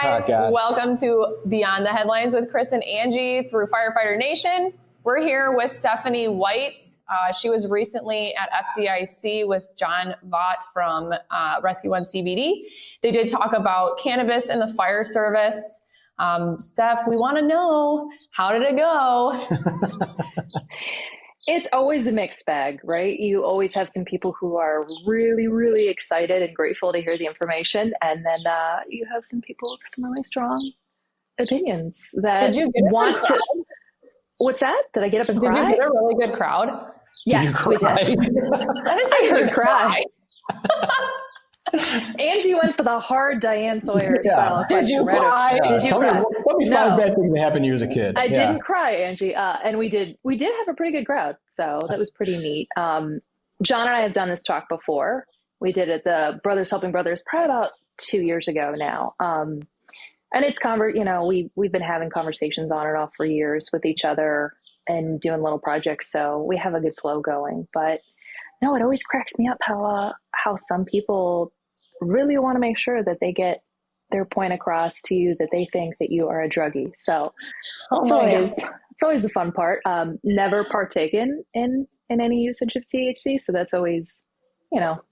guys. Welcome to Beyond the Headlines with Chris and Angie through Firefighter Nation. We're here with Stephanie White. She was recently at FDIC with John Vaught from Rescue One CBD. They did talk about cannabis and the fire service. Steph, we want to know, how did it go? It's always a mixed bag, right? You always have some people who are really, really excited and grateful to hear the information. And then you have some people with some really strong opinions that Did you get want to. What's that? Did I get up and cry? Did you get a really good crowd? Yes, we did. I didn't say did you cry. Angie went for the hard Diane Sawyer style. Did you cry? Did you tell cry? me 5 bad things that happened to you as a kid. I didn't cry, Angie. And we did have a pretty good crowd. So that was pretty neat. John and I have done this talk before. We did it, the Brothers Helping Brothers, probably about 2 years ago now. And it's we've been having conversations on and off for years with each other and doing little projects. So we have a good flow going, but no, it always cracks me up how some people really want to make sure that they get their point across to you, that they think that you are a druggie. So it's always the fun part. Never partaken in any usage of THC. So that's always,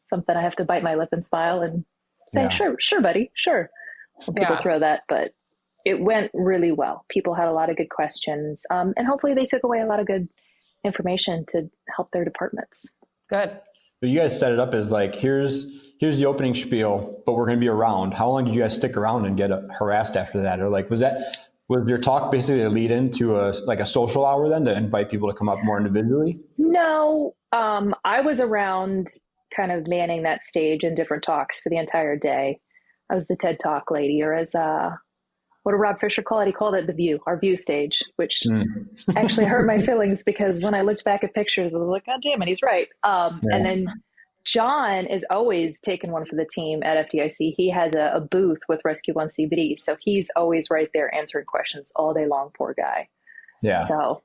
something I have to bite my lip and smile and say, sure, buddy, sure. When people throw that, but it went really well. People had a lot of good questions. And hopefully they took away a lot of good information to help their departments. Good. But you guys set it up as like, here's the opening spiel, but we're going to be around. How long did you guys stick around and get harassed after that? Or like, was your talk basically a lead into a social hour then to invite people to come up more individually? No, I was around kind of manning that stage in different talks for the entire day. I was the TED Talk lady, or as what did Rob Fisher call it? He called it the view, our view stage, which actually hurt my feelings because when I looked back at pictures, I was like, God damn it, he's right. And then John is always taking one for the team at FDIC. He has a booth with Rescue One CBD. So he's always right there answering questions all day long, poor guy. Yeah. So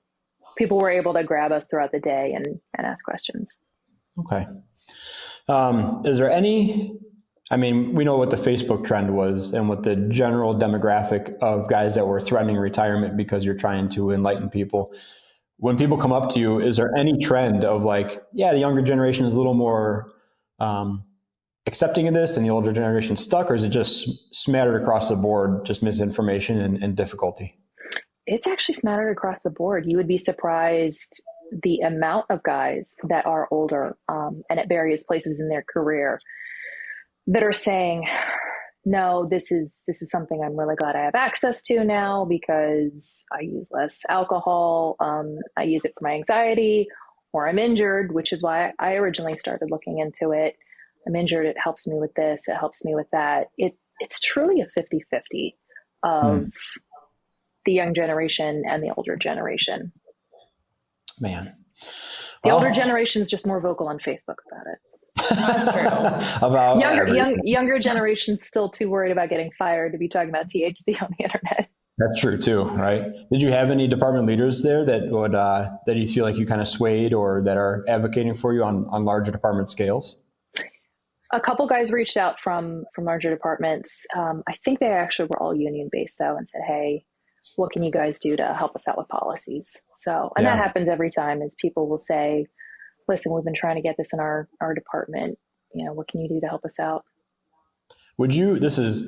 people were able to grab us throughout the day and ask questions. Okay. Is there any... we know what the Facebook trend was and what the general demographic of guys that were threatening retirement because you're trying to enlighten people. When people come up to you, is there any trend of like, the younger generation is a little more accepting of this and the older generation stuck, or is it just smattered across the board, just misinformation and difficulty? It's actually smattered across the board. You would be surprised the amount of guys that are older and at various places in their career that are saying, no, this is something I'm really glad I have access to now because I use less alcohol. I use it for my anxiety, or I'm injured, which is why I originally started looking into it. I'm injured. It helps me with this. It helps me with that. It's truly a 50-50 of the young generation and the older generation. Man. The older generation is just more vocal on Facebook about it. That's true. About younger generation's still too worried about getting fired to be talking about THC on the internet. That's true too, right? Did you have any department leaders there that would that you feel like you kind of swayed or that are advocating for you on larger department scales? A couple guys reached out from larger departments. I think they actually were all union based though, and said, "Hey, what can you guys do to help us out with policies?" So, and that happens every time. Is people will say, listen, we've been trying to get this in our department. What can you do to help us out? This is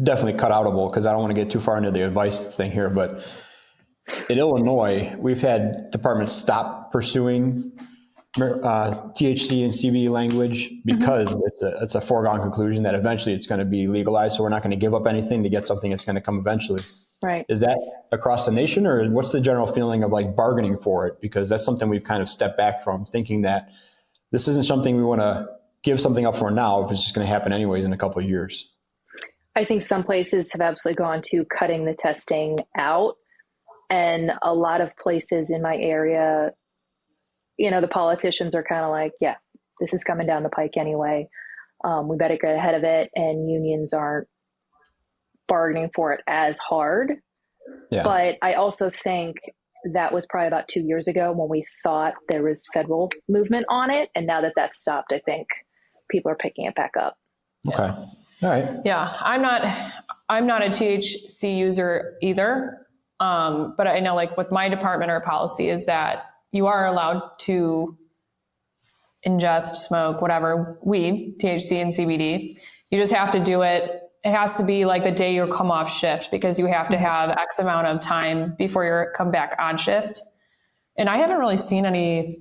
definitely cut outable because I don't want to get too far into the advice thing here, but in Illinois, we've had departments stop pursuing THC and CBD language because it's a foregone conclusion that eventually it's going to be legalized. So we're not going to give up anything to get something that's going to come eventually. Right. Is that across the nation, or what's the general feeling of like bargaining for it? Because that's something we've kind of stepped back from, thinking that this isn't something we want to give something up for now if it's just going to happen anyways in a couple of years. I think some places have absolutely gone to cutting the testing out. And a lot of places in my area, the politicians are kind of like, this is coming down the pike anyway. We better get ahead of it. And unions aren't bargaining for it as hard. Yeah. But I also think that was probably about 2 years ago when we thought there was federal movement on it. And now that that's stopped, I think people are picking it back up. Okay. All right. Yeah. I'm not a THC user either. But I know like with my department, our policy is that you are allowed to ingest, smoke, whatever, weed, THC and CBD. You just have to do it. It has to be like the day you come off shift, because you have to have X amount of time before you come back on shift. And I haven't really seen any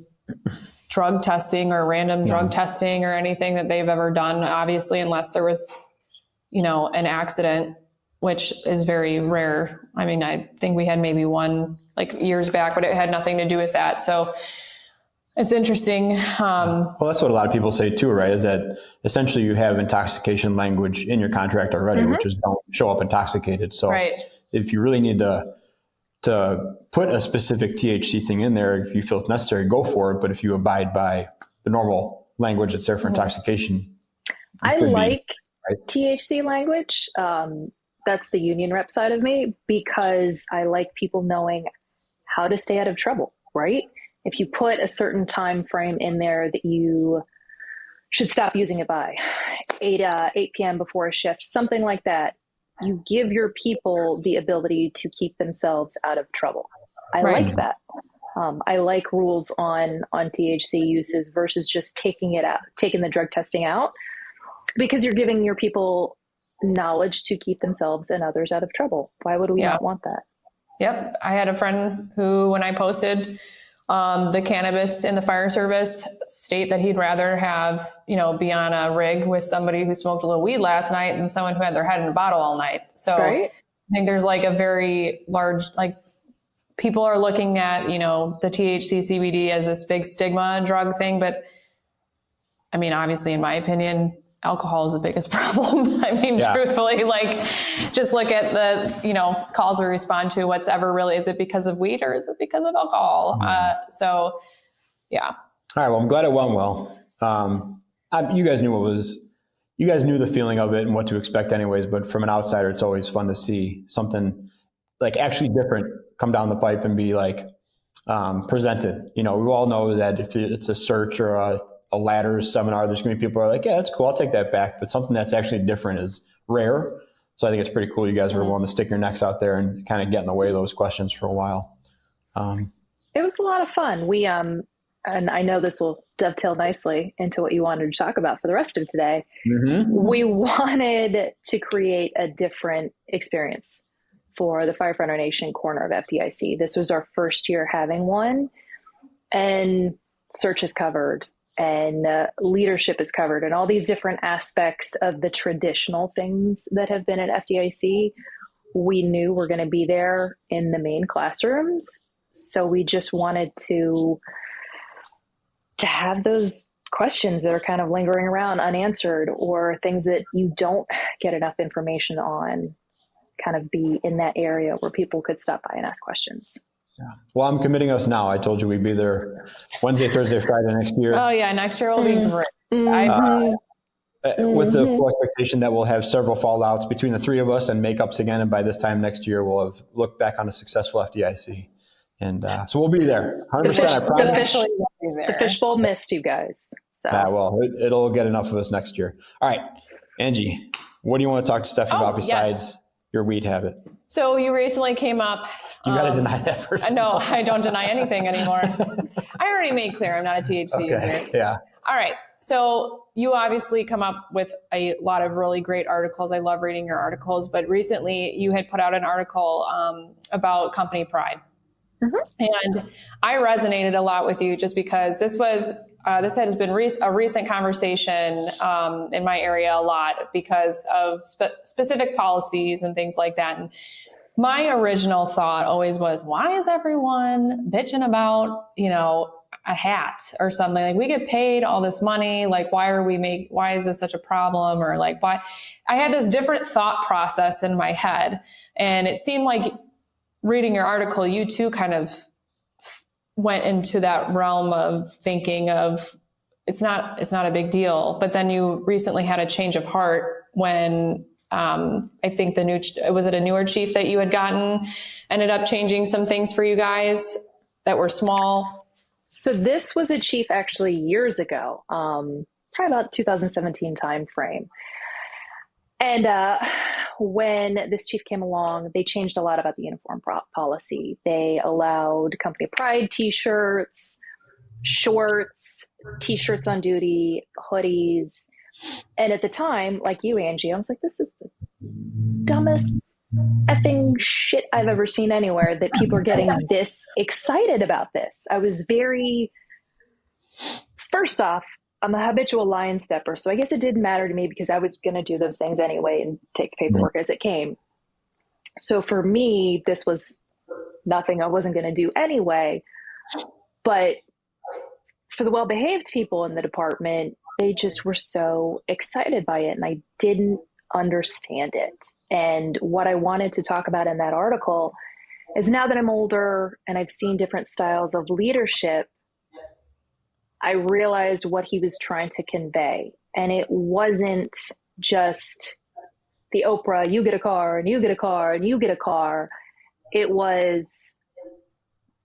drug testing or random drug testing or anything that they've ever done, obviously, unless there was, an accident, which is very rare. I mean, I think we had maybe one like years back, but it had nothing to do with that. So it's interesting. Well, that's what a lot of people say too, right? Is that essentially you have intoxication language in your contract already, which is don't show up intoxicated. So if you really need to put a specific THC thing in there, if you feel it's necessary, go for it. But if you abide by the normal language that's there for intoxication, I like THC language. That's the union rep side of me, because I like people knowing how to stay out of trouble, right? If you put a certain time frame in there that you should stop using it by 8 p.m. before a shift, something like that, you give your people the ability to keep themselves out of trouble. I like that. I like rules on THC uses versus just taking the drug testing out, because you're giving your people knowledge to keep themselves and others out of trouble. Why would we not want that? Yep. I had a friend who, when I posted the cannabis in the fire service, state that he'd rather have, be on a rig with somebody who smoked a little weed last night than someone who had their head in a bottle all night. So I think there's like a very large, like, people are looking at, the THC CBD as this big stigma drug thing. But I mean, obviously, in my opinion, alcohol is the biggest problem. I mean, truthfully, like, just look at the, calls we respond to. What's ever really, is it because of weed or is it because of alcohol? So yeah. All right. Well, I'm glad it went well. You guys knew the feeling of it and what to expect anyways, but from an outsider, it's always fun to see something like actually different come down the pipe and be like, presented. We all know that if it's a search or a ladder seminar, there's going to be people who are like, yeah, that's cool, I'll take that back. But something that's actually different is rare. So I think it's pretty cool you guys were willing to stick your necks out there and kind of get in the way of those questions for a while. It was a lot of fun. We, and I know this will dovetail nicely into what you wanted to talk about for the rest of today. We wanted to create a different experience for the Firefighter Nation corner of FDIC. This was our first year having one, and search is covered, and leadership is covered, and all these different aspects of the traditional things that have been at FDIC, we knew were going to be there in the main classrooms. So we just wanted to have those questions that are kind of lingering around unanswered, or things that you don't get enough information on, kind of be in that area where people could stop by and ask questions. Yeah. Well, I'm committing us now. I told you we'd be there Wednesday, Thursday, Friday next year. Oh yeah, next year will be great. With the full expectation that we'll have several fallouts between the three of us and makeups again. And by this time next year, we'll have looked back on a successful FDIC. And so we'll be there. 100%. I promise. The fishbowl missed you guys. So. Yeah, well, it'll get enough of us next year. All right, Angie, what do you want to talk to Steph about besides your weed habit? So you recently came up. You got to deny that first. No, I don't deny anything anymore. I already made clear I'm not a THC user. Yeah. All right. So you obviously come up with a lot of really great articles. I love reading your articles, but recently you had put out an article about company pride. And I resonated a lot with you just because this has been a recent conversation in my area a lot because of specific policies and things like that. And my original thought always was, why is everyone bitching about, a hat or something? Like, we get paid all this money. Like, why is this such a problem? Or like, why? I had this different thought process in my head, and it seemed like reading your article, you too kind of went into that realm of thinking of it's not a big deal. But then you recently had a change of heart when I think was it a newer chief that you had gotten ended up changing some things for you guys that were small? So this was a chief actually years ago, probably about 2017 timeframe. And when this chief came along, they changed a lot about the uniform policy. They allowed company pride t-shirts, shorts, t-shirts on duty, hoodies. And at the time, like you, Angie, I was like, this is the dumbest effing shit I've ever seen anywhere, that people are getting this excited about this. I was first off, I'm a habitual line stepper. So I guess it didn't matter to me because I was going to do those things anyway and take the paperwork as it came. So for me, this was nothing I wasn't going to do anyway. But for the well-behaved people in the department, they just were so excited by it. And I didn't understand it. And what I wanted to talk about in that article is, now that I'm older and I've seen different styles of leadership, I realized what he was trying to convey. And it wasn't just the Oprah, you get a car and you get a car and you get a car. It was,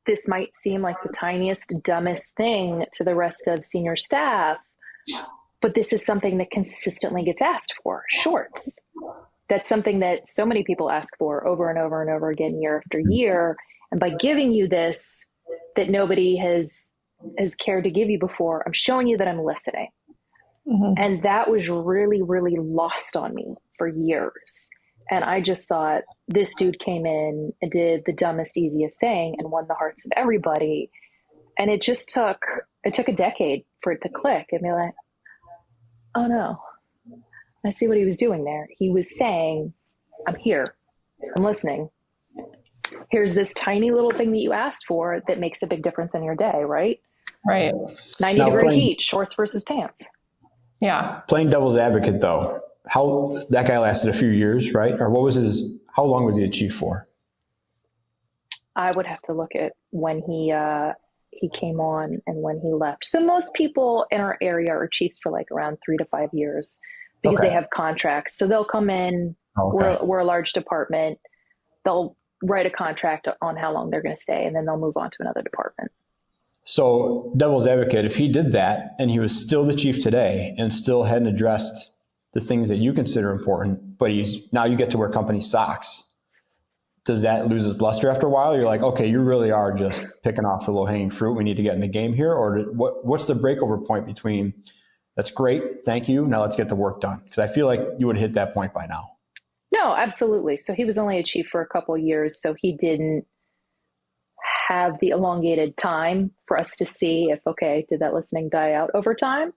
this might seem like the tiniest, dumbest thing to the rest of senior staff, but this is something that consistently gets asked for. Shorts. That's something that so many people ask for over and over and over again, year after year. And by giving you this that nobody has cared to give you before, I'm showing you that I'm listening. Mm-hmm. And that was really, really lost on me for years. And I just thought, this dude came in and did the dumbest, easiest thing and won the hearts of everybody. And it took a decade for it to click and be like, oh no, I see what he was doing there. He was saying, I'm here, I'm listening. Here's this tiny little thing that you asked for that makes a big difference in your day, right? Right. 90-degree heat, shorts versus pants. Yeah. Playing devil's advocate though, how that guy lasted a few years, right? Or how long was he a chief for? I would have to look at when he came on and when he left. So most people in our area are chiefs for like around 3 to 5 years because they have contracts. So they'll come in, we're a large department. They'll write a contract on how long they're going to stay, and then they'll move on to another department. So devil's advocate, if he did that and he was still the chief today and still hadn't addressed the things that you consider important, but now you get to wear company socks, does that lose its luster after a while? You're like, okay, you really are just picking off the low-hanging fruit. We need to get in the game here. Or what's the breakover point between, that's great, thank you, now let's get the work done? Because I feel like you would hit that point by now. No, absolutely. So he was only a chief for a couple of years, so he didn't have the elongated time for us to see if, okay, did that listening die out over time?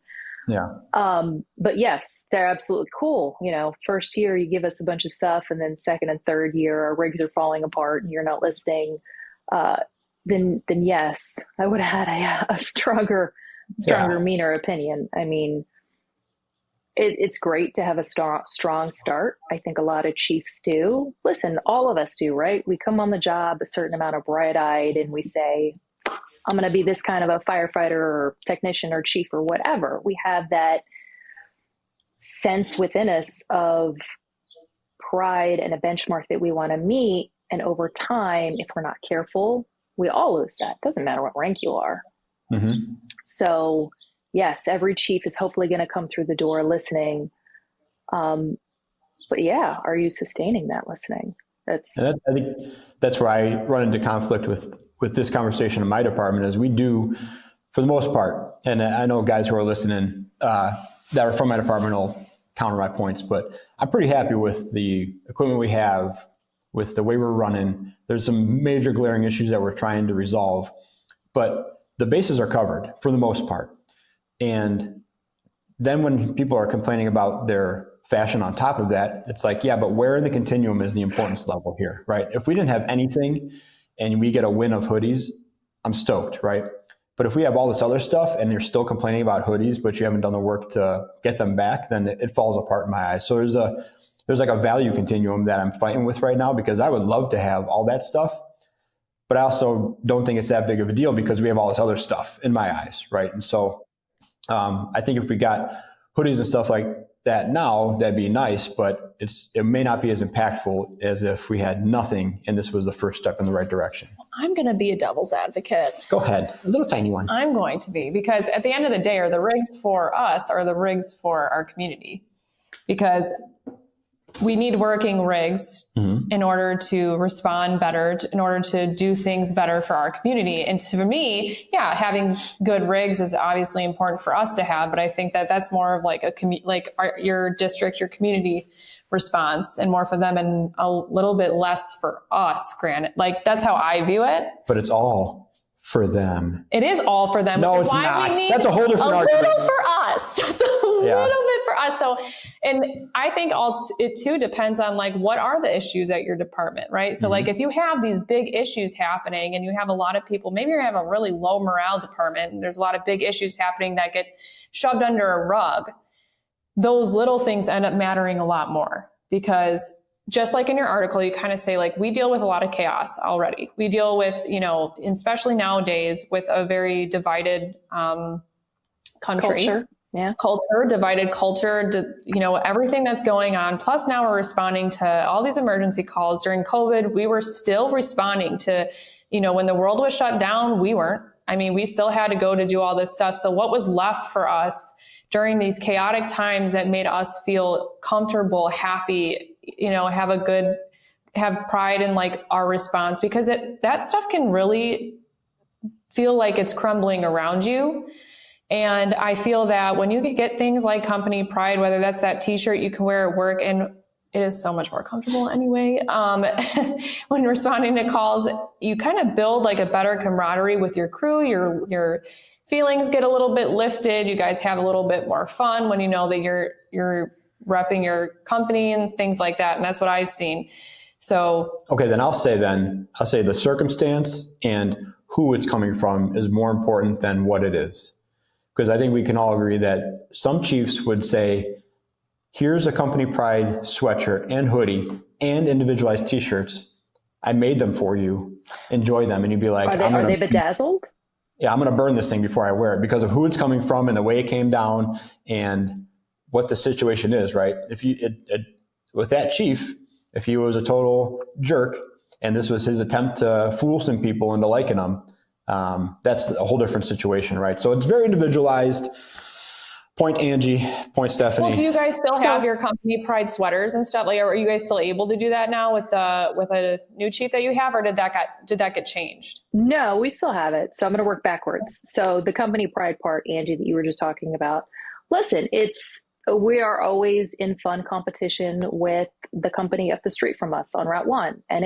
Yeah. But yes, they're absolutely cool. You know, first year you give us a bunch of stuff, and then second and third year our rigs are falling apart and you're not listening. Then yes, I would have had a stronger, meaner opinion. I mean, it's great to have a strong start. I think a lot of chiefs do. Listen, all of us do, right? We come on the job a certain amount of bright-eyed and we say, I'm going to be this kind of a firefighter or technician or chief or whatever. We have that sense within us of pride and a benchmark that we want to meet. And over time, if we're not careful, we all lose that. Doesn't matter what rank you are. Mm-hmm. So yes, every chief is hopefully going to come through the door listening. But yeah, are you sustaining that listening? I think that's where I run into conflict with this conversation in my department, is we do, for the most part, and I know guys who are listening that are from my department will counter my points, but I'm pretty happy with the equipment we have, with the way we're running. There's some major glaring issues that we're trying to resolve, but the bases are covered for the most part. And then when people are complaining about their fashion on top of that, it's like, yeah, but where in the continuum is the importance level here, right? If we didn't have anything and we get a win of hoodies, I'm stoked, right? But if we have all this other stuff and you're still complaining about hoodies, but you haven't done the work to get them back, then it falls apart in my eyes. So there's like a value continuum that I'm fighting with right now, because I would love to have all that stuff, but I also don't think it's that big of a deal because we have all this other stuff in my eyes, right? And so I think if we got hoodies and stuff like that now, that'd be nice, but it may not be as impactful as if we had nothing and this was the first step in the right direction. I'm going to be a devil's advocate. Go ahead. A little tiny one. I'm going to be, because at the end of the day, are the rigs for us or the rigs for our community? Because we need working rigs in order to respond better, in order to do things better for our community. And for me, yeah, having good rigs is obviously important for us to have, but I think that that's more of like your district, your community response, and more for them and a little bit less for us, granted. Like, that's how I view it. But it's all for them. It is all for them. No, which is it's why not. We need That's a whole different argument. A little for us. Just a little bit for us. So, and I think it too depends on like, what are the issues at your department, right? So like, if you have these big issues happening and you have a lot of people, maybe you have a really low morale department and there's a lot of big issues happening that get shoved under a rug, those little things end up mattering a lot more. Because just like in your article, you kind of say like, we deal with a lot of chaos already. We deal with, especially nowadays, with a very divided country. Divided culture, everything that's going on. Plus now we're responding to all these emergency calls. During COVID, we were still responding to, when the world was shut down, we weren't. I mean, we still had to go to do all this stuff. So what was left for us during these chaotic times that made us feel comfortable, happy, have pride in like our response, because that stuff can really feel like it's crumbling around you. And I feel that when you get things like company pride, whether that's that t-shirt you can wear at work, and it is so much more comfortable anyway. When responding to calls, you kind of build like a better camaraderie with your crew, your feelings get a little bit lifted. You guys have a little bit more fun when you know that you're repping your company and things like that. And that's what I've seen. So, okay, then I'll say the circumstance and who it's coming from is more important than what it is. Because I think we can all agree that some chiefs would say, here's a company pride sweatshirt and hoodie and individualized t-shirts. I made them for you. Enjoy them. And you'd be like, are they bedazzled? Yeah, I'm going to burn this thing before I wear it because of who it's coming from and the way it came down and what the situation is, right? With that chief, if he was a total jerk and this was his attempt to fool some people into liking him, that's a whole different situation, right? So it's very individualized. Point Angie, point Stephanie. Well, do you guys still have your company pride sweaters and stuff? Like, are you guys still able to do that now with a new chief that you have, or did that get changed? No, we still have it. So I'm going to work backwards. So the company pride part, Angie, that you were just talking about. Listen, we are always in fun competition with the company up the street from us on Route 1, and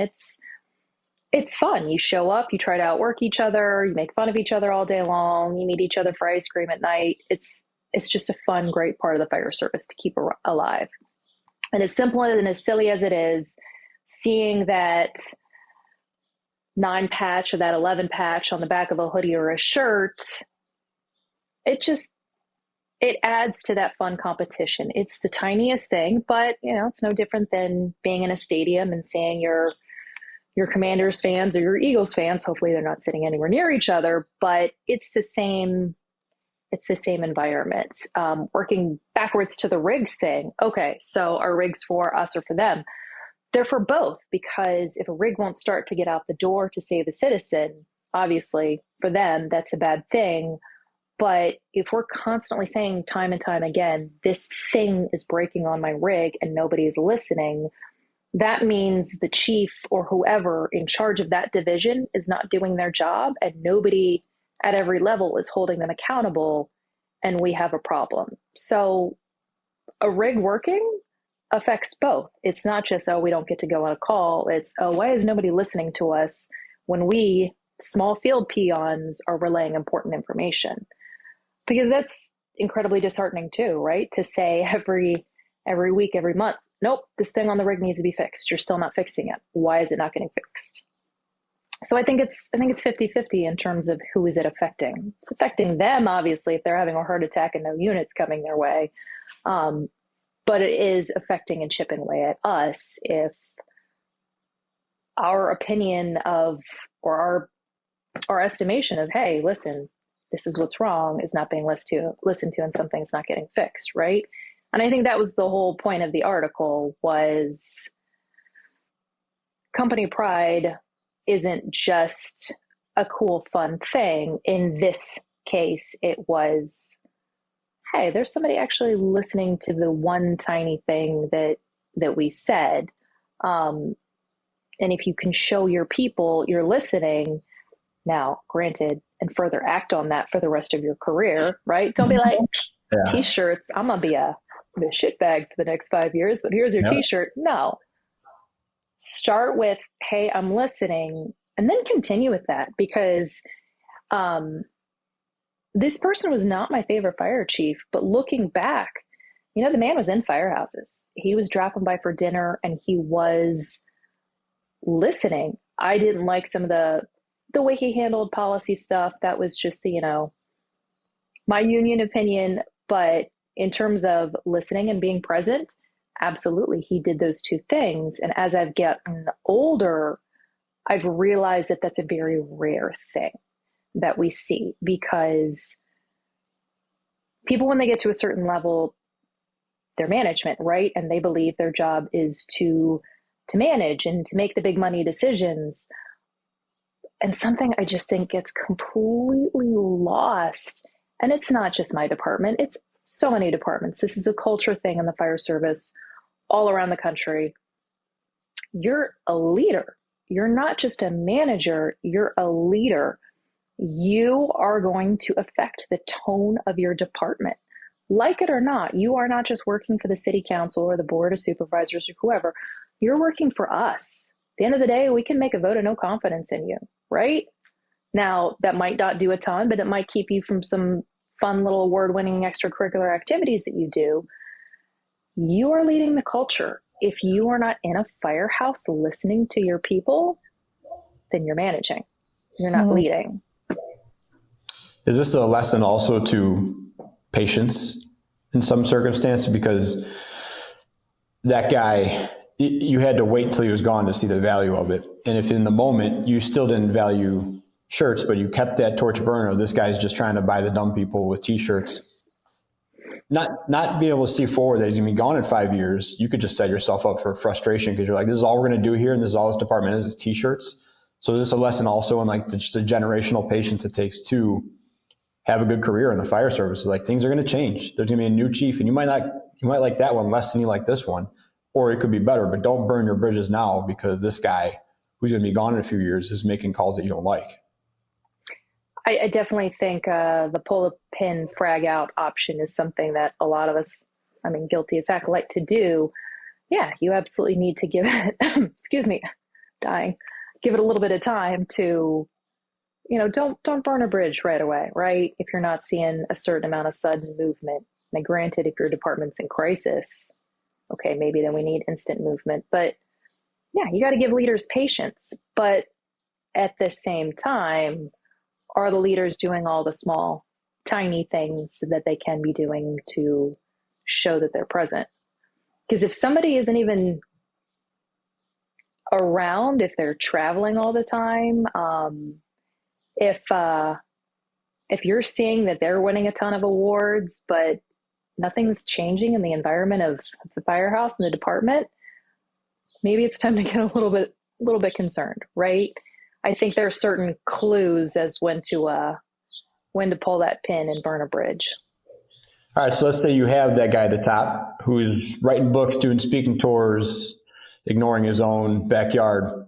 it's fun. You show up, you try to outwork each other, you make fun of each other all day long, you meet each other for ice cream at night. It's just a fun, great part of the fire service to keep alive. And as simple and as silly as it is, seeing that 9 patch or that 11 patch on the back of a hoodie or a shirt, it adds to that fun competition. It's the tiniest thing, but it's no different than being in a stadium and seeing your Commanders fans or your Eagles fans. Hopefully they're not sitting anywhere near each other, but it's the same environment. Working backwards to the rigs thing. Okay, so are rigs for us or for them? They're for both, because if a rig won't start to get out the door to save a citizen, obviously for them, that's a bad thing. But if we're constantly saying time and time again, this thing is breaking on my rig and nobody is listening, that means the chief or whoever in charge of that division is not doing their job, and nobody at every level is holding them accountable, and we have a problem. So a rig working affects both. It's not just, we don't get to go on a call. It's, why is nobody listening to us when we, small field peons, are relaying important information? Because that's incredibly disheartening too, right? To say every week, every month, nope, this thing on the rig needs to be fixed. You're still not fixing it. Why is it not getting fixed? So I think it's 50-50 in terms of who is it affecting. It's affecting them, obviously, if they're having a heart attack and no units coming their way. But it is affecting and chipping away at us if our opinion of, or our estimation of, hey, listen, this is what's wrong, is not being listened to, and something's not getting fixed, right? And I think that was the whole point of the article, was company pride isn't just a cool, fun thing. In this case, it was, hey, there's somebody actually listening to the one tiny thing that that we said. And if you can show your people you're listening, now, granted, and further act on that for the rest of your career, right? Don't be like, t-shirts, I'm going to be a shitbag for the next 5 years, but here's your t-shirt. No. Start with, hey, I'm listening, and then continue with that, because this person was not my favorite fire chief, but looking back, you know, the man was in firehouses. He was dropping by for dinner and he was listening. I didn't like some of the way he handled policy stuff. That was just the, you know, my union opinion. But in terms of listening and being present, absolutely, he did those two things. And as I've gotten older, I've realized that that's a very rare thing that we see, because people, when they get to a certain level, they're management, right? And they believe their job is to manage and to make the big money decisions. And something I just think gets completely lost. And it's not just my department, it's so many departments. This is a culture thing in the fire service all around the country. You're a leader. You're not just a manager, you're a leader. You are going to affect the tone of your department. Like it or not, you are not just working for the city council or the board of supervisors or whoever. You're working for us. At the end of the day, we can make a vote of no confidence in you, right? Now, that might not do a ton, but it might keep you from some fun little award-winning extracurricular activities that you do. You are leading the culture. If you are not in a firehouse listening to your people, then you're managing. You're not leading. Is this a lesson also to patience in some circumstances? Because that guy, you had to wait till he was gone to see the value of it. And if in the moment you still didn't value shirts, but you kept that torch burner, this guy's just trying to buy the dumb people with t-shirts, not being able to see forward that he's gonna be gone in 5 years, you could just set yourself up for frustration, because you're like, this is all we're gonna do here, and this is all this department is t-shirts. So is this a lesson also in like just the generational patience it takes to have a good career in the fire service? Like, things are going to change. There's going to be a new chief, and you might like that one less than you like this one, or it could be better, but don't burn your bridges now, because this guy who's going to be gone in a few years is making calls that you don't like. I definitely think the pull the pin frag out option is something that a lot of us, I mean, guilty as heck, like to do. Yeah, you absolutely need to give it, excuse me, dying, give it a little bit of time to, you know, don't burn a bridge right away, right? If you're not seeing a certain amount of sudden movement. Now, granted, if your department's in crisis, okay, maybe then we need instant movement. But yeah, you got to give leaders patience. But at the same time, are the leaders doing all the small, tiny things that they can be doing to show that they're present? Because if somebody isn't even around, if they're traveling all the time, if you're seeing that they're winning a ton of awards, but nothing's changing in the environment of the firehouse and the department, maybe it's time to get a little bit concerned, right? I think there are certain clues as when to pull that pin and burn a bridge. All right, so let's say you have that guy at the top who's writing books, doing speaking tours, ignoring his own backyard.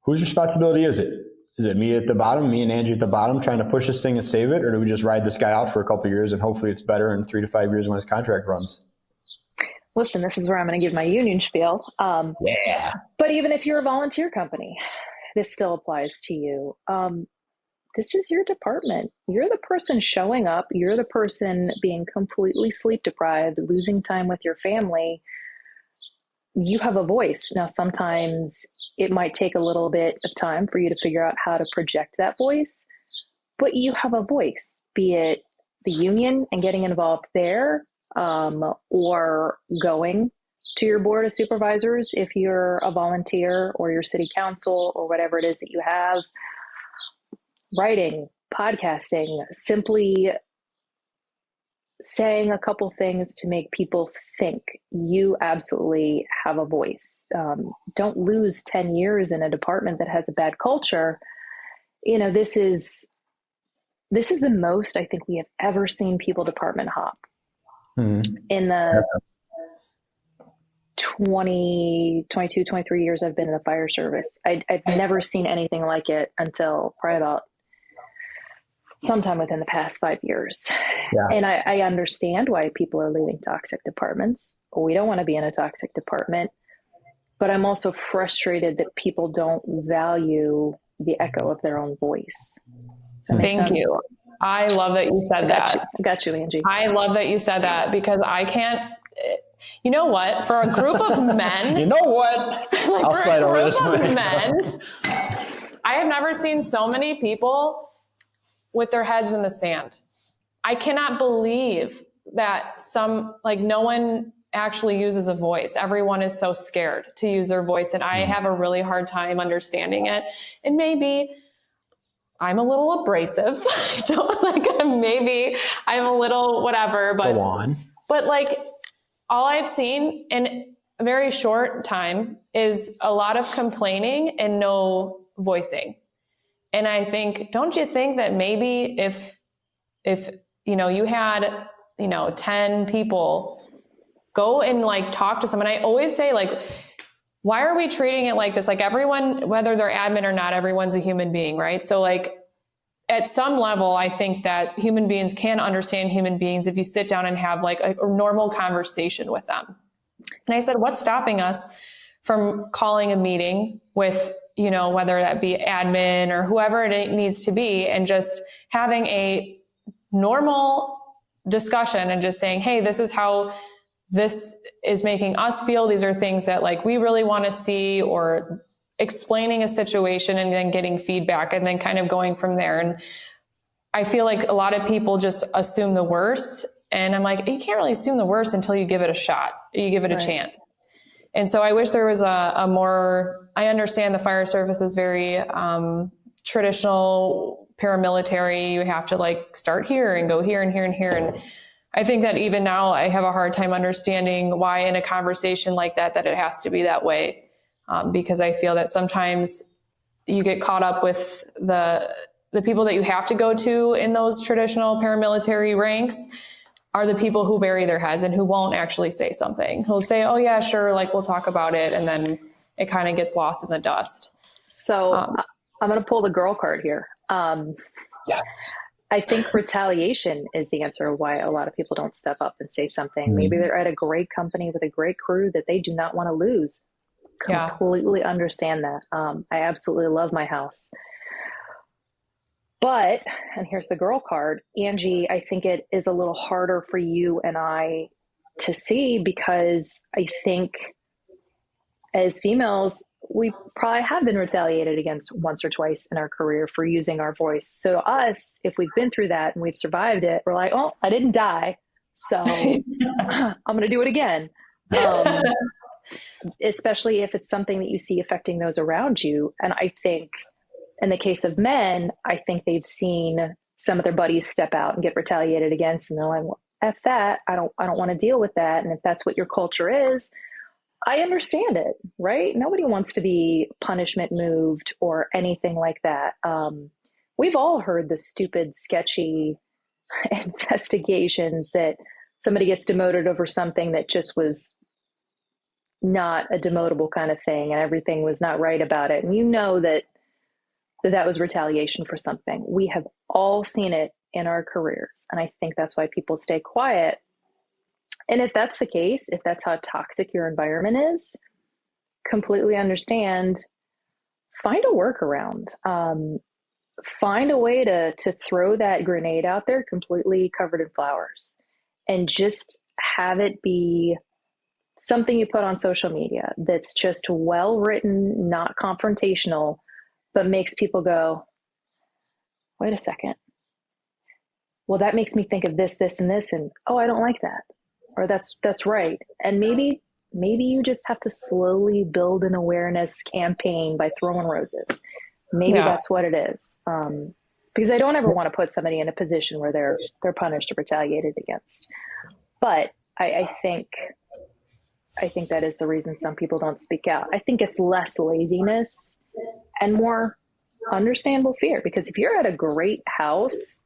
Whose responsibility is it? Is it me at the bottom, me and Angie at the bottom, trying to push this thing and save it? Or do we just ride this guy out for a couple of years and hopefully it's better in 3 to 5 years when his contract runs? Listen, this is where I'm going to give my union spiel. Yeah. But even if you're a volunteer company, this still applies to you. This is your department. You're the person showing up. You're the person being completely sleep deprived, losing time with your family. You have a voice. Now, sometimes it might take a little bit of time for you to figure out how to project that voice, but you have a voice, be it the union and getting involved there, or going to your board of supervisors if you're a volunteer, or your city council, or whatever it is that you have. Writing, podcasting, simply saying a couple things to make people think. You absolutely have a voice. Don't lose 10 years in a department that has a bad culture. You know, this is the most I think we have ever seen people department hop. Mm-hmm. 22, 23 years I've been in the fire service. I've never seen anything like it until probably about sometime within the past 5 years. Yeah. And I understand why people are leaving toxic departments. We don't want to be in a toxic department, but I'm also frustrated that people don't value the echo of their own voice. Thank you. I love that you said that. I got you, Angie. I love that you said that, because I can't, you know what, for a group of men, You know what? like I'll for slide a over group this of way. men, I have never seen so many people with their heads in the sand. I cannot believe that no one actually uses a voice. Everyone is so scared to use their voice. And I have a really hard time understanding it. And maybe I'm a little abrasive. Maybe I'm a little whatever, but Go on. But like, all I've seen in a very short time is a lot of complaining and no voicing. And I think, don't you think that maybe if you had 10 people go and like talk to someone, I always say, like, why are we treating it like this? Like, everyone, whether they're admin or not, everyone's a human being, right? So like, at some level, I think that human beings can understand human beings if you sit down and have like a normal conversation with them. And I said, what's stopping us from calling a meeting with, whether that be admin or whoever it needs to be, and just having a normal discussion and just saying, hey, this is how this is making us feel. These are things that like we really want to see, or explaining a situation and then getting feedback and then kind of going from there. And I feel like a lot of people just assume the worst. And I'm like, you can't really assume the worst until you give it a shot, you give it a chance. And so I wish there was a more, I understand the fire service is very traditional paramilitary. You have to like start here and go here and here and here. And I think that even now I have a hard time understanding why in a conversation like that it has to be that way. Because I feel that sometimes you get caught up with the people that you have to go to in those traditional paramilitary ranks are the people who bury their heads and who won't actually say something. Who'll say, oh yeah, sure, like we'll talk about it. And then it kind of gets lost in the dust. So I'm going to pull the girl card here. Yes. I think retaliation is the answer of why a lot of people don't step up and say something. Maybe they're at a great company with a great crew that they do not want to lose. Completely understand that. I absolutely love my house. But, and here's the girl card, Angie, I think it is a little harder for you and I to see, because I think as females, we probably have been retaliated against once or twice in our career for using our voice. So us, if we've been through that and we've survived it, we're like, oh, I didn't die, so I'm going to do it again. Especially if it's something that you see affecting those around you. And I think in the case of men, I think they've seen some of their buddies step out and get retaliated against, and they're like, well, F that, I don't want to deal with that. And if that's what your culture is, I understand it, right? Nobody wants to be punishment moved or anything like that. We've all heard the stupid, sketchy investigations that somebody gets demoted over something that just was not a demotable kind of thing, and everything was not right about it. And you know that was retaliation for something. We have all seen it in our careers. And I think that's why people stay quiet. And if that's the case, if that's how toxic your environment is, completely understand, find a workaround. Find a way to throw that grenade out there completely covered in flowers, and just have it be something you put on social media that's just well written, not confrontational, but makes people go, wait a second. Well, that makes me think of this, this, and this, and oh, I don't like that. Or that's right. And maybe you just have to slowly build an awareness campaign by throwing roses. Maybe that's what it is. Because I don't ever want to put somebody in a position where they're punished or retaliated against. But I think that is the reason some people don't speak out. I think it's less laziness and more understandable fear. Because if you're at a great house,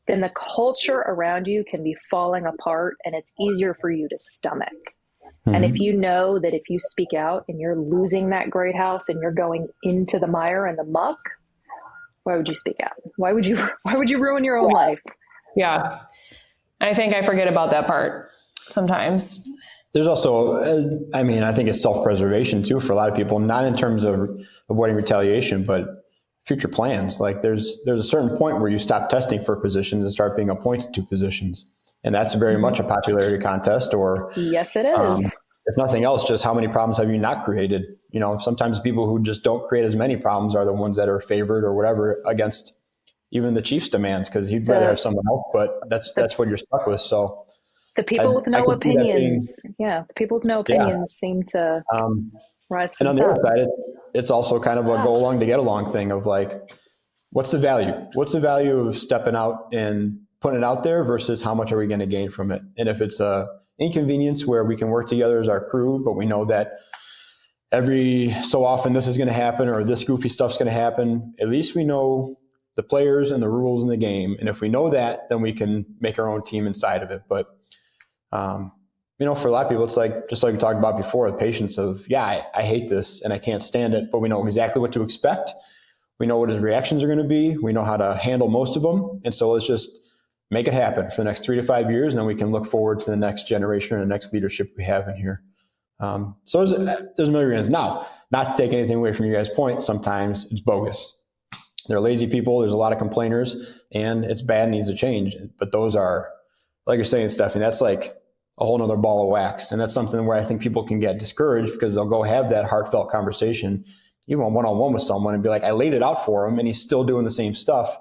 then the culture around you can be falling apart, and it's easier for you to stomach. And if you know that if you speak out and you're losing that great house and you're going into the mire and the muck, why would you speak out? Why would you ruin your own life? Yeah. I think I forget about that part sometimes. There's also, I mean, I think it's self-preservation too for a lot of people, not in terms of avoiding retaliation, but future plans. Like there's a certain point where you stop testing for positions and start being appointed to positions. And that's very much a popularity contest, or yes, it is. If nothing else, just how many problems have you not created? You know, sometimes people who just don't create as many problems are the ones that are favored or whatever against even the chief's demands, because he'd rather have someone else, but that's what you're stuck with. So the people with no opinions, the people with no opinions seem to rise to the top. And on the other side, it's also kind of a go along to get along thing of like, what's the value? What's the value of stepping out and putting it out there versus how much are we going to gain from it? And if it's a inconvenience where we can work together as our crew, but we know that every so often this is going to happen or this goofy stuff's going to happen, at least we know the players and the rules in the game. And if we know that, then we can make our own team inside of it. But, you know, for a lot of people, it's like, just like we talked about before, the patience of, I hate this and I can't stand it, but we know exactly what to expect. We know what his reactions are going to be. We know how to handle most of them. And so let's just make it happen for the next 3 to 5 years. And then we can look forward to the next generation and the next leadership we have in here. So there's a million reasons. Now, not to take anything away from you guys' point, sometimes it's bogus. They're lazy people. There's a lot of complainers and it's bad and needs to change. But those are, like you're saying, Stephanie, that's like a whole nother ball of wax. And that's something where I think people can get discouraged because they'll go have that heartfelt conversation, even one-on-one with someone, and be like, I laid it out for him and he's still doing the same stuff.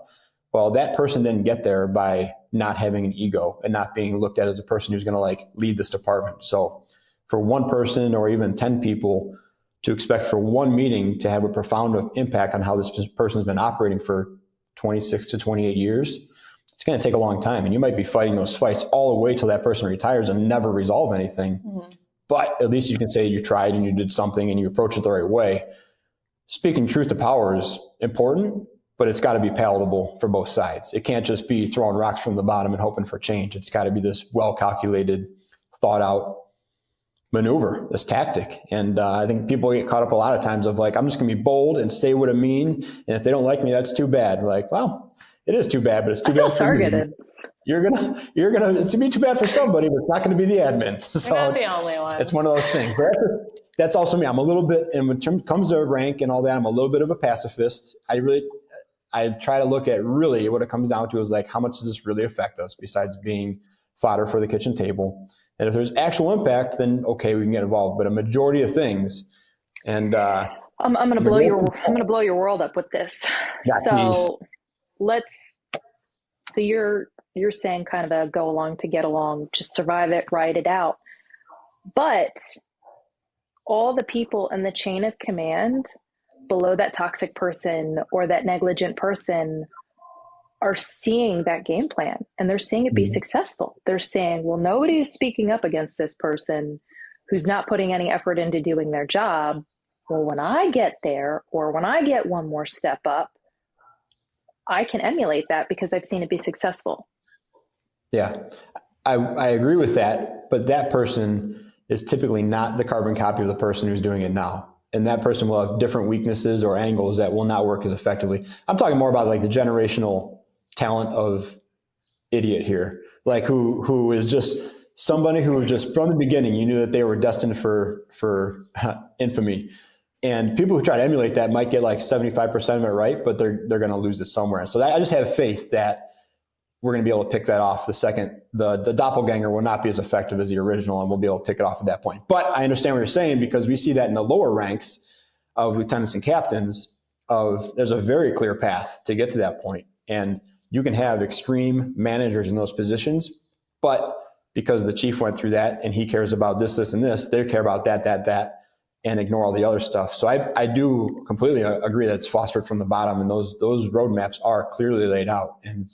Well, that person didn't get there by not having an ego and not being looked at as a person who's going to like lead this department. So for one person or even 10 people to expect for one meeting to have a profound impact on how this person's been operating for 26 to 28 years, it's going to take a long time. And you might be fighting those fights all the way till that person retires and never resolve anything. Mm-hmm. But at least you can say you tried and you did something and you approach it the right way. Speaking truth to power is important, but it's got to be palatable for both sides. It can't just be throwing rocks from the bottom and hoping for change. It's got to be this well-calculated, thought-out maneuver, this tactic. And I think people get caught up a lot of times of like, I'm just going to be bold and say what I mean. And if they don't like me, that's too bad. Like, well, it is too bad, but it's too bad for targeted. You. You're gonna, it's gonna be too bad for somebody, but it's not going to be the admin. So you're not the only one. It's one of those things. But that's also me. I'm a little bit, and when it comes to rank and all that, I'm a little bit of a pacifist. I try to look at really what it comes down to is like, how much does this really affect us besides being fodder for the kitchen table? And if there's actual impact, then okay, we can get involved. But a majority of things, and I'm going to blow your world up with this. Yeah, so so you're saying kind of a go along to get along, just survive it, ride it out. But all the people in the chain of command below that toxic person or that negligent person are seeing that game plan and they're seeing it be successful. They're saying, well, nobody is speaking up against this person who's not putting any effort into doing their job. Well, when I get there or when I get one more step up, I can emulate that because I've seen it be successful. Yeah, I agree with that. But that person is typically not the carbon copy of the person who's doing it now. And that person will have different weaknesses or angles that will not work as effectively. I'm talking more about like the generational talent of idiot here, like who is just somebody who just from the beginning, you knew that they were destined for infamy. And people who try to emulate that might get like 75% of it right, but they're going to lose it somewhere. So I just have faith that we're going to be able to pick that off the second the doppelganger will not be as effective as the original, and we'll be able to pick it off at that point. But I understand what you're saying, because we see that in the lower ranks of lieutenants and captains there's a very clear path to get to that point. And you can have extreme managers in those positions, but because the chief went through that and he cares about this, and this, they care about that, and ignore all the other stuff. So I do completely agree that it's fostered from the bottom, and those roadmaps are clearly laid out. And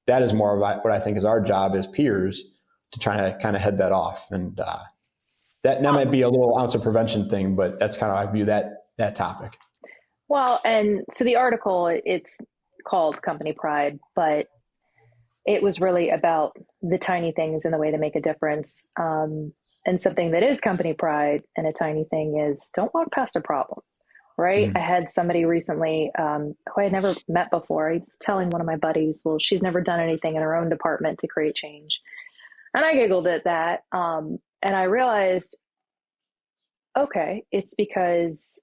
that is more of what I think is our job as peers to try to kind of head that off. And that might be a little ounce of prevention thing, but that's kind of how I view that topic. Well, and so the article, it's called Company Pride, but it was really about the tiny things and the way they make a difference. And something that is company pride and a tiny thing is don't walk past a problem, right? I had somebody recently who I had never met before. He was telling one of my buddies, well, she's never done anything in her own department to create change. And I giggled at that. And I realized, okay, it's because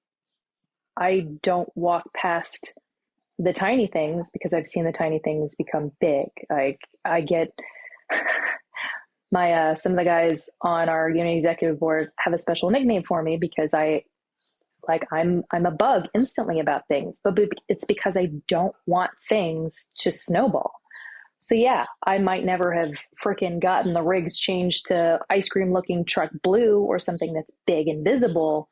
I don't walk past the tiny things because I've seen the tiny things become big. Like I get my some of the guys on our unit executive board have a special nickname for me because I'm a bug instantly about things, but it's because I don't want things to snowball. So yeah, I might never have freaking gotten the rigs changed to ice cream looking truck blue or something that's big and visible,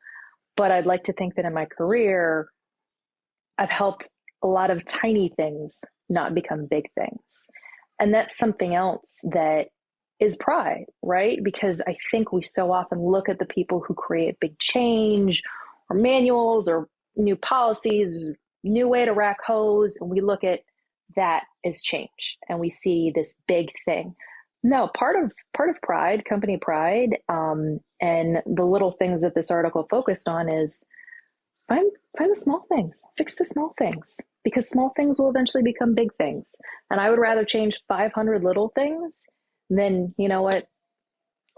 but I'd like to think that in my career, I've helped a lot of tiny things not become big things. And that's something else that is pride, right? Because I think we so often look at the people who create big change or manuals or new policies, new way to rack hose, and we look at that as change and we see this big thing. No, part of pride, company pride, and the little things that this article focused on is find the small things, fix the small things, because small things will eventually become big things. And I would rather change 500 little things than, you know what,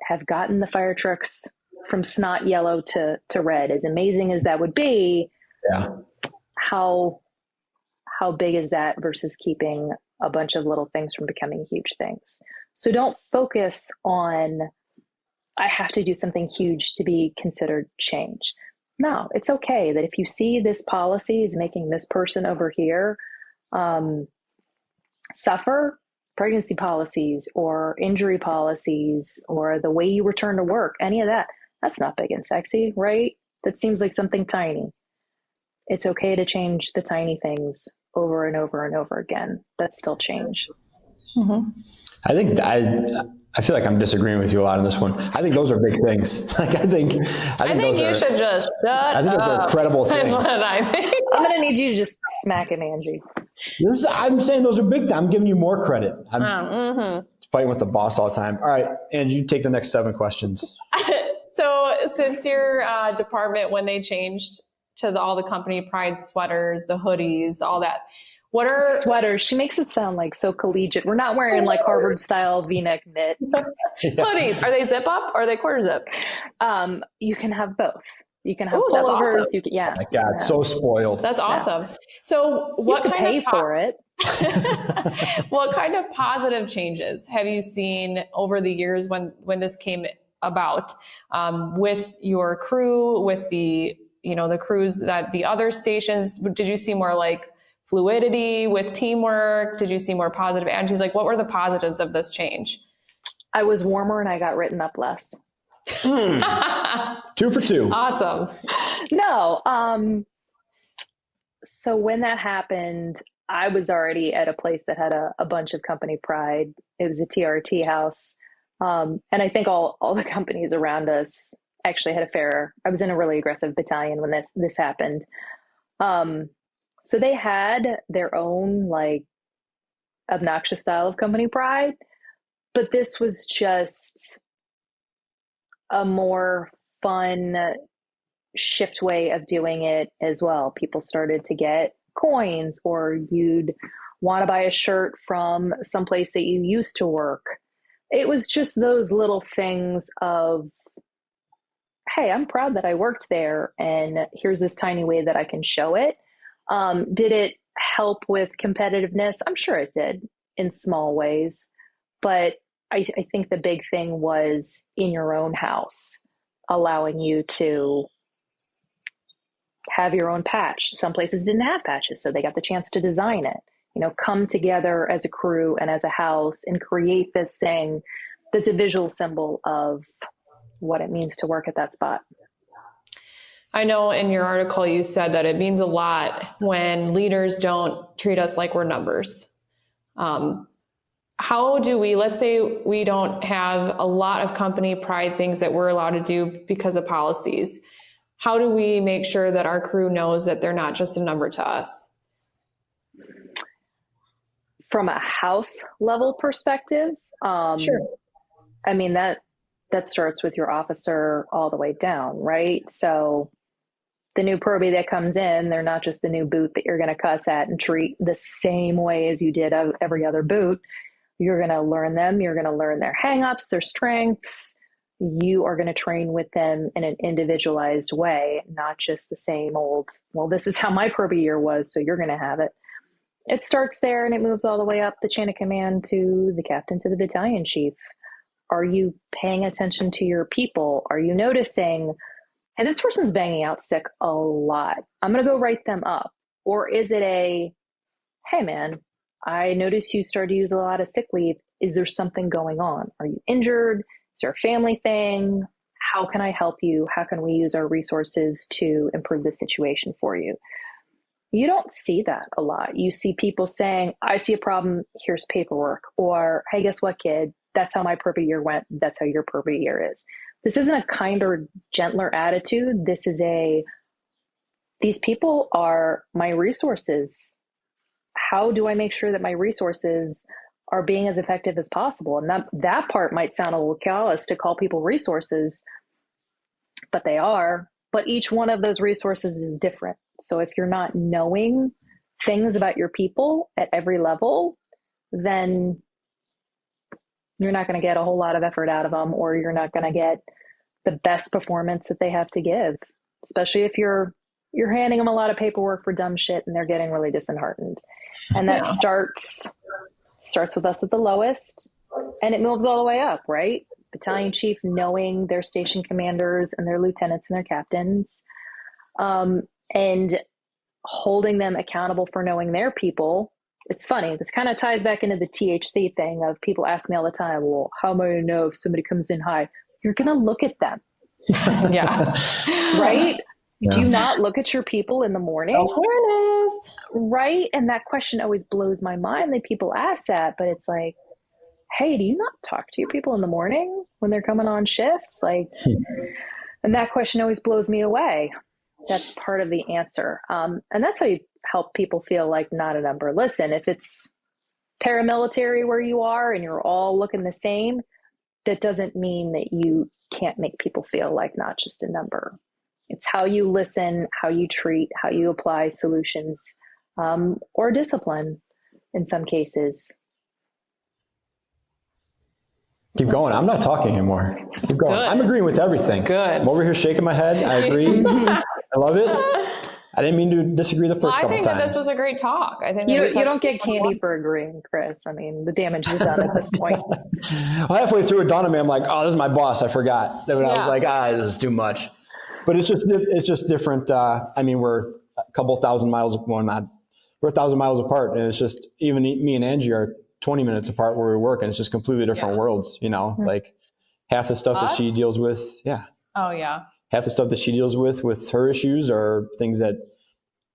have gotten the fire trucks from snot yellow to red. As amazing as that would be, Yeah. How big is that versus keeping a bunch of little things from becoming huge things? So don't focus on, I have to do something huge to be considered change. No, it's okay that if you see this policy is making this person over here suffer, pregnancy policies or injury policies or the way you return to work, any of that, that's not big and sexy, right? That seems like something tiny. It's okay to change the tiny things over and over and over again. That's still change. Mm-hmm. I think I feel like I'm disagreeing with you a lot on this one. I think those are big things. Like I think you should just shut up. I think those are incredible things. That's what I think. I'm going to need you to just smack him, Angie. I'm saying those are big. I'm giving you more credit. I'm Mm-hmm. fighting with the boss all the time. All right, Angie, you take the next 7 questions. So since your department, when they changed to all the company pride sweaters, the hoodies, all that, what are sweaters? She makes it sound like so collegiate. We're not wearing like Harvard style V-neck knit. hoodies. Are they zip up or are they quarter zip? You can have both. You can have Ooh, that's pullovers. awesome. My God, so spoiled. That's awesome. So what you have to kind pay for it? What kind of positive changes have you seen over the years when this came about with your crew, with the crews that the other stations? Did you see more like fluidity with teamwork? Did you see more positive attitudes? Like what were the positives of this change? I was warmer and I got written up less. 2 for 2. Awesome. No. So when that happened, I was already at a place that had a bunch of company pride. It was a TRT house. And I think all the companies around us actually had I was in a really aggressive battalion when this happened. So they had their own like obnoxious style of company pride, but this was just a more fun shift way of doing it as well. People started to get coins, or you'd want to buy a shirt from someplace that you used to work. It was just those little things of, hey, I'm proud that I worked there, and here's this tiny way that I can show it. Did it help with competitiveness? I'm sure it did in small ways, but I think the big thing was in your own house, allowing you to have your own patch. Some places didn't have patches, so they got the chance to design it. Come together as a crew and as a house and create this thing that's a visual symbol of what it means to work at that spot. I know in your article you said that it means a lot when leaders don't treat us like we're numbers. How do we, let's say we don't have a lot of company pride things that we're allowed to do because of policies. How do we make sure that our crew knows that they're not just a number to us? From a house level perspective, sure. I mean, that that starts with your officer all the way down, right? So the new probie that comes in, they're not just the new boot that you're going to cuss at and treat the same way as you did of every other boot. You're going to learn them. You're going to learn their hangups, their strengths. You are going to train with them in an individualized way, not just the same old, well, this is how my probie year was, so you're going to have it. It starts there and it moves all the way up the chain of command to the captain, to the battalion chief. Are you paying attention to your people? Are you noticing, hey, this person's banging out sick a lot, I'm going to go write them up? Or is it a, hey man, I noticed you started to use a lot of sick leave. Is there something going on? Are you injured? Is there a family thing? How can I help you? How can we use our resources to improve the situation for you? You don't see that a lot. You see people saying, I see a problem, here's paperwork. Or, hey, guess what, kid? That's how my probie year went. That's how your probie year is. This isn't a kinder, gentler attitude. This is these people are my resources. How do I make sure that my resources are being as effective as possible? And that part might sound a little callous to call people resources, but they are. But each one of those resources is different. So if you're not knowing things about your people at every level, then you're not going to get a whole lot of effort out of them, or you're not going to get the best performance that they have to give, especially if you're handing them a lot of paperwork for dumb shit and they're getting really disheartened. And that starts with us at the lowest and it moves all the way up, right? Battalion chief knowing their station commanders and their lieutenants and their captains, and holding them accountable for knowing their people. It's funny. This kind of ties back into the THC thing of people ask me all the time, well, how am I going to know if somebody comes in high? You're going to look at them. Yeah. Right? Yeah. Do you not look at your people in the morning? Self-awareness. Right? And that question always blows my mind that people ask that, but it's like, hey, do you not talk to your people in the morning when they're coming on shifts? Like, and that question always blows me away. That's part of the answer. And that's how you help people feel like not a number. Listen, if it's paramilitary where you are and you're all looking the same, that doesn't mean that you can't make people feel like not just a number. It's how you listen, how you treat, how you apply solutions, or discipline in some cases. Keep going. I'm not talking anymore. Keep going. Good. I'm agreeing with everything. Good. I'm over here shaking my head. I agree. I love it. I didn't mean to disagree the first couple times. I think that this was a great talk. I think you don't get candy for agreeing, Chris. I mean, the damage is done at this point. Well, halfway through it dawned on me, I'm like, oh, this is my boss. I forgot. And I was like, this is too much. But it's just different. I mean, we're a couple thousand miles, we're 1,000 miles apart. And it's just, even me and Angie are 20 minutes apart where we work, and it's just completely different worlds, you know, like half the stuff that she deals with. Yeah. Oh yeah. Half the stuff that she deals with her issues are things that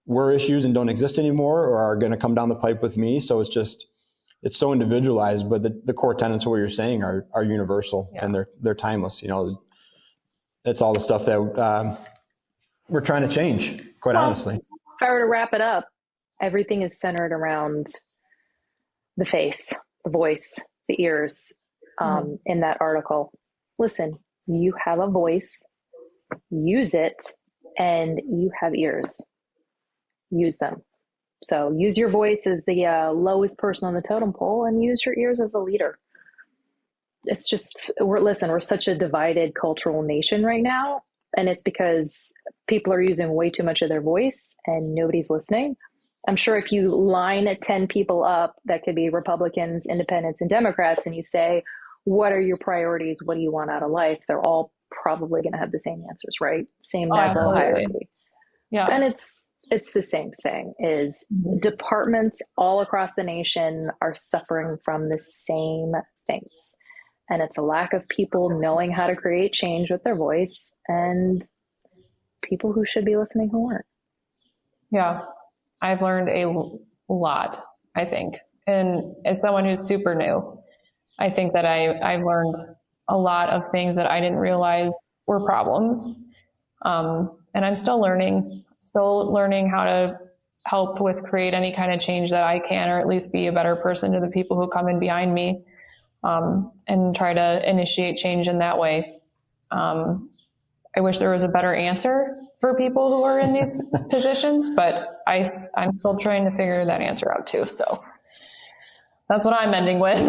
were issues and don't exist anymore, or are going to come down the pipe with me. So it's so individualized, but the core tenets of what you're saying are universal and they're timeless. You know, that's all the stuff that we're trying to change, quite honestly. If I were to wrap it up, everything is centered around the face, the voice, the ears, in that article. Listen, you have a voice, use it, and you have ears. Use them. So use your voice as the lowest person on the totem pole, and use your ears as a leader. It's just, we're such a divided cultural nation right now, and it's because people are using way too much of their voice and nobody's listening. I'm sure if you line 10 people up, that could be Republicans, Independents, and Democrats, and you say, what are your priorities? What do you want out of life? They're all probably going to have the same answers, right? Same Maslow hierarchy. Yeah. And it's the same thing, is departments all across the nation are suffering from the same things. And it's a lack of people knowing how to create change with their voice, and people who should be listening who aren't. Yeah. I've learned a lot, I think. And as someone who's super new, I think that I've learned a lot of things that I didn't realize were problems. And I'm still learning how to help with create any kind of change that I can, or at least be a better person to the people who come in behind me. and try to initiate change in that way. I wish there was a better answer for people who are in these positions, but I'm still trying to figure that answer out too. So that's what I'm ending with.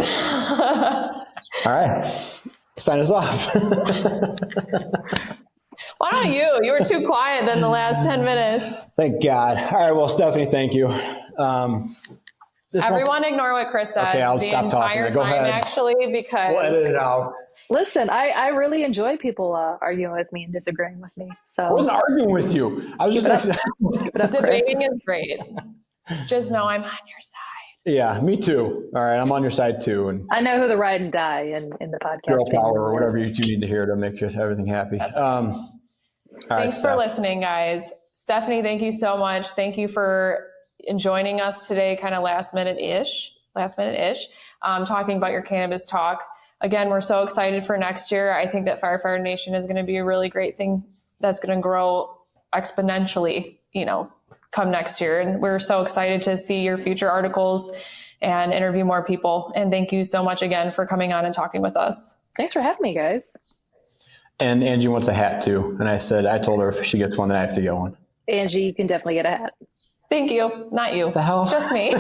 All right. Sign us off. Why don't you? You were too quiet than the last 10 minutes. Thank God. All right. Well, Stephanie, thank you. Everyone ignore what Chris said. Okay, I'll the stop entire talking. Go time, ahead. actually, because We'll edit it out. Listen, I really enjoy people arguing with me and disagreeing with me. So I wasn't arguing with you. I was just debating is great. Just know I'm on your side. Yeah, me too. All right, I'm on your side too. And I know who the ride and die in the podcast. girl power or whatever you two need to hear to make everything happy. Thanks for listening, guys. Stephanie, thank you so much. Thank you for joining us today, kind of last minute-ish, talking about your cannabis talk. Again, we're so excited for next year. I think that Firefighter Nation is going to be a really great thing that's going to grow exponentially, come next year. And we're so excited to see your future articles and interview more people. And thank you so much again for coming on and talking with us. Thanks for having me, guys. And Angie wants a hat too. And I told her if she gets one, then I have to get one. Angie, you can definitely get a hat. Thank you. Not you. What the hell? Just me.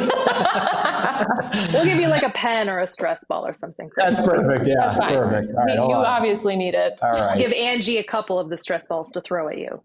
We'll give you like a pen or a stress ball or something. That's perfect. Yeah, That's fine. perfect. All right, You obviously need it. All right. Give Angie a couple of the stress balls to throw at you.